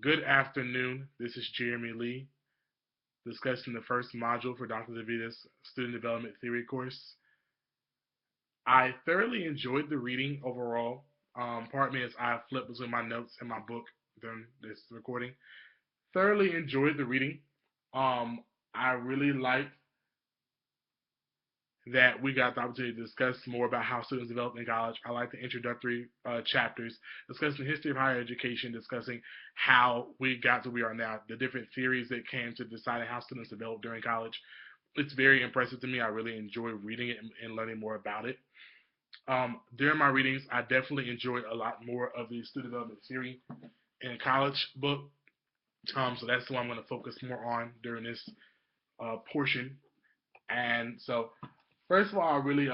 Good afternoon. This is Jeremy Lee discussing the first module for Dr. DeVita's Student Development Theory course. I thoroughly enjoyed the reading overall. Pardon me as I flip between my notes and my book during this recording. Thoroughly enjoyed the reading. I really liked that we got the opportunity to discuss more about how students develop in college. I like the introductory chapters, discussing the history of higher education, discussing how we got to where we are now, the different theories that came to deciding how students develop during college. It's very impressive to me. I really enjoy reading it and learning more about it. During my readings, I definitely enjoyed a lot more of the student development theory in college book. So that's what I'm going to focus more on during this portion. And so first of all, I really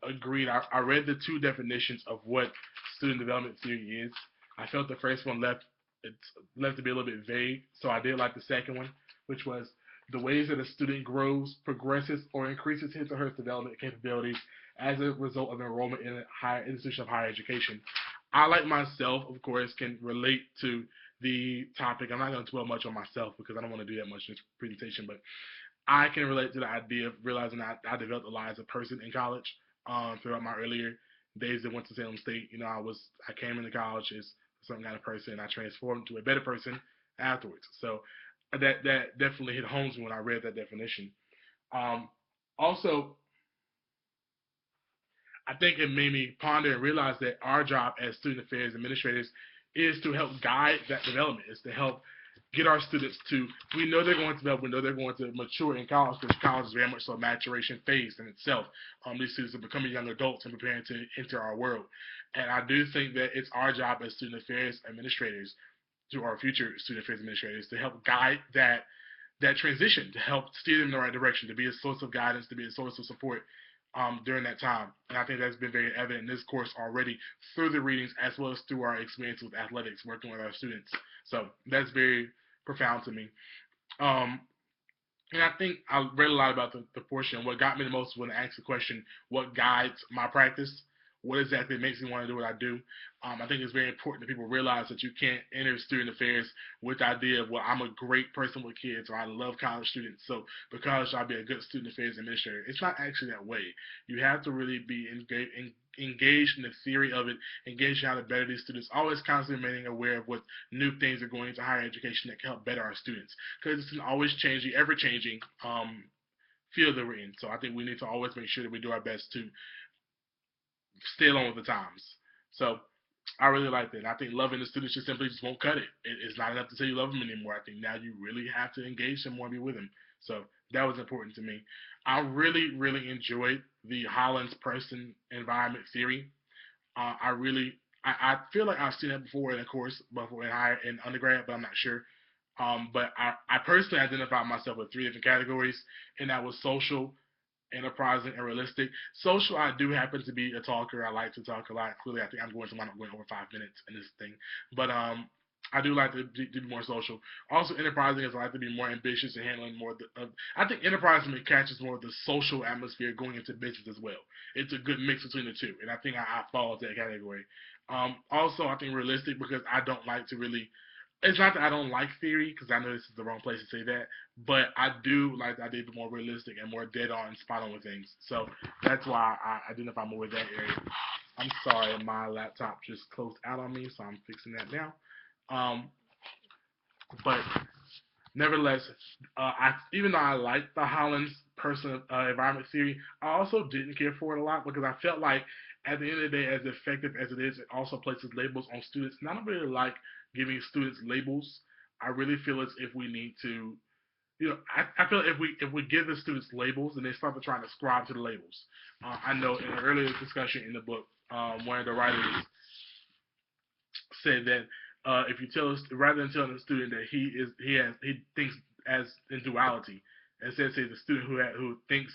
agreed. I read the two definitions of what student development theory is. I felt the first one left to be a little bit vague, so I did like the second one, which was the ways that a student grows, progresses, or increases his or her development capabilities as a result of enrollment in a higher institution of higher education. I, like myself, of course, can relate to the topic. I'm not going to dwell much on myself because I don't want to do that much in this presentation, but I can relate to the idea of realizing that I developed a lot as a person in college. Throughout my earlier days that went to Salem State, I came into college as some kind of person, and I transformed to a better person afterwards. So that definitely hit home to me when I read that definition. Um, Also, I think it made me ponder and realize that our job as student affairs administrators is to help guide that development, is to help get our students to, we know they're going to develop, we know they're going to mature in college, because college is very much so a maturation phase in itself. These students are becoming young adults and preparing to enter our world. And I do think that it's our job as student affairs administrators, to our future student affairs administrators, to help guide that transition, to help steer them in the right direction, to be a source of guidance, to be a source of support during that time. And I think that's been very evident in this course already through the readings as well as through our experience with athletics, working with our students. So that's very profound to me. Um, and I think I read a lot about the portion. What got me the most was when I asked the question, what guides my practice? What exactly makes me want to do what I do? I think it's very important that people realize that you can't enter student affairs with the idea of, well, I'm a great person with kids, or I love college students, so because I'll be a good student affairs administrator. It's not actually that way. You have to really be engaged in the theory of it, engaged in how to better these students, always constantly remaining aware of what new things are going into higher education that can help better our students, because it's an always changing, ever changing field that we're in. So I think we need to always make sure that we do our best to stay along with the times. So I really like that. I think loving the students just won't cut it. It's not enough to say you love them anymore. I think now you really have to engage them more and be with them. So that was important to me. I really, really enjoyed the Hollins person environment theory. I feel like I've seen it before in a course, before in undergrad, but I'm not sure. But I personally identified myself with three different categories, and that was social, enterprising, and realistic. Social, I do happen to be a talker. I like to talk a lot. Clearly, I think I'm going to wind up going over 5 minutes in this thing. But I do like to be more social. Also, enterprising is I like to be more ambitious and handling more of. I think enterprising catches more of the social atmosphere going into business as well. It's a good mix between the two, and I think I fall into that category. Also, I think realistic because I don't like to really. It's not that I don't like theory, because I know this is the wrong place to say that, but I do like the idea of more realistic and more dead on and spot on with things. So that's why I identify more with that area. I'm sorry, my laptop just closed out on me, so I'm fixing that now. Um, but nevertheless, even though I like the Hollins person environment theory, I also didn't care for it a lot because I felt like at the end of the day, as effective as it is, it also places labels on students. And I don't really like giving students labels. I really feel as if we need to, I feel if we give the students labels and they start to try and ascribe to the labels. I know in an earlier discussion in the book, one of the writers said that if you tell us, rather than telling the student that he thinks as in duality, instead say the student who thinks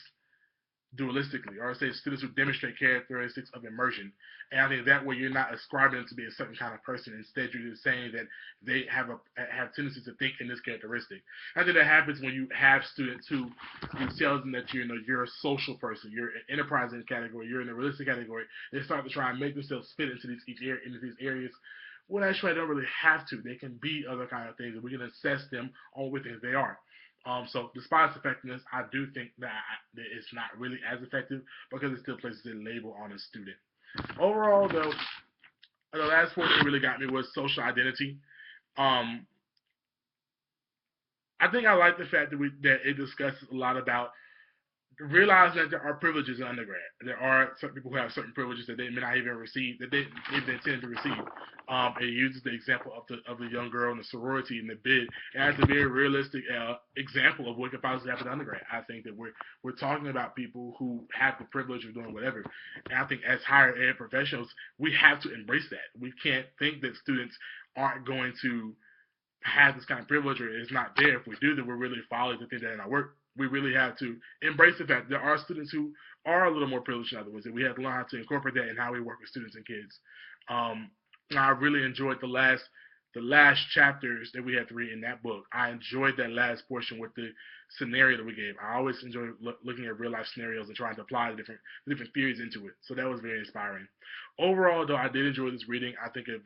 dualistically, or say students who demonstrate characteristics of immersion. And I think that way you're not ascribing them to be a certain kind of person. Instead, you're just saying that they have tendencies to think in this characteristic. I think that happens when you have students who you tell them that you're a social person, you're an enterprising category, you're in a realistic category. They start to try and make themselves fit into these areas Well, actually, I don't really have to. They can be other kind of things, and we can assess them on what things they are. So, despite its effectiveness, I do think that it's not really as effective because it still places a label on a student. Overall, though, the last point that really got me was social identity. Um, I think I like the fact that it discusses a lot about realizing that there are privileges in undergrad. There are certain people who have certain privileges that they may not even receive, that they even intend to receive. It uses the example of the young girl in the sorority in the bid as a very realistic example of what could possibly happen in undergrad. I think that we're talking about people who have the privilege of doing whatever, and I think as higher ed professionals, we have to embrace that. We can't think that students aren't going to have this kind of privilege or it's not there. If we do, then we're really following the thing that in our work. We really have to embrace the fact there are students who are a little more privileged than other ones, and we have to learn how to incorporate that in how we work with students and kids. Um, I really enjoyed the last chapters that we had to read in that book. I enjoyed that last portion with the scenario that we gave. I always enjoy looking at real life scenarios and trying to apply the different theories into it. So that was very inspiring. Overall, though, I did enjoy this reading. I think it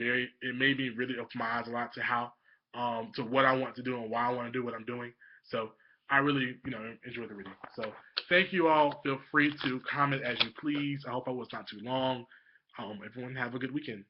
made me really open my eyes a lot to how to what I want to do and why I want to do what I'm doing. So I really, enjoyed the reading. So thank you all. Feel free to comment as you please. I hope I was not too long. Everyone have a good weekend.